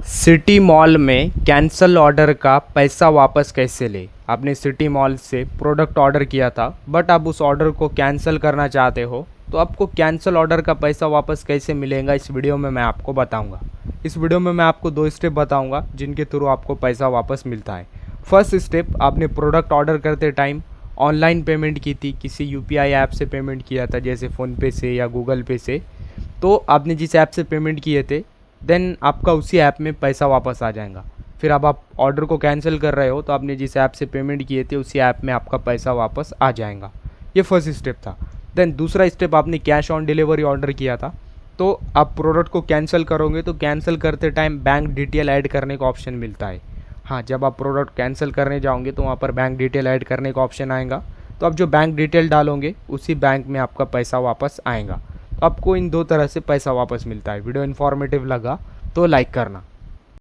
City mall में cancel order का पैसा वापस कैसे ले। आपने सिटी मॉल से प्रोडक्ट ऑर्डर किया था बट आप उस ऑर्डर को कैंसिल करना चाहते हो, तो आपको कैंसिल ऑर्डर का पैसा वापस कैसे मिलेगा इस वीडियो में मैं आपको बताऊंगा। इस वीडियो में मैं आपको 2 स्टेप बताऊंगा जिनके थ्रू आपको पैसा वापस मिलता है। फर्स्ट स्टेप, आपने प्रोडक्ट ऑर्डर करते टाइम ऑनलाइन पेमेंट की थी, किसी यूपीआई ऐप से पेमेंट किया था जैसे फ़ोनपे से या गूगल पे से। तो आपने जिस ऐप से पेमेंट किए थे देन आपका उसी ऐप में पैसा वापस आ जाएगा। फिर अब आप ऑर्डर को कैंसिल कर रहे हो तो आपने जिस ऐप से पेमेंट किए थे उसी ऐप में आपका पैसा वापस आ जाएगा। ये फर्स्ट स्टेप था। देन दूसरा स्टेप, आपने कैश ऑन डिलीवरी ऑर्डर किया था, तो आप प्रोडक्ट को कैंसिल करोगे तो कैंसिल करते टाइम बैंक डिटेल ऐड करने का ऑप्शन मिलता है। हाँ, जब आप प्रोडक्ट कैंसिल करने जाओगे तो वहाँ पर बैंक डिटेल ऐड करने का ऑप्शन आएगा, तो आप जो बैंक डिटेल डालोगे उसी बैंक में आपका पैसा वापस आएगा। तो आपको इन 2 तरह से पैसा वापस मिलता है। वीडियो इन्फॉर्मेटिव लगा तो लाइक करना।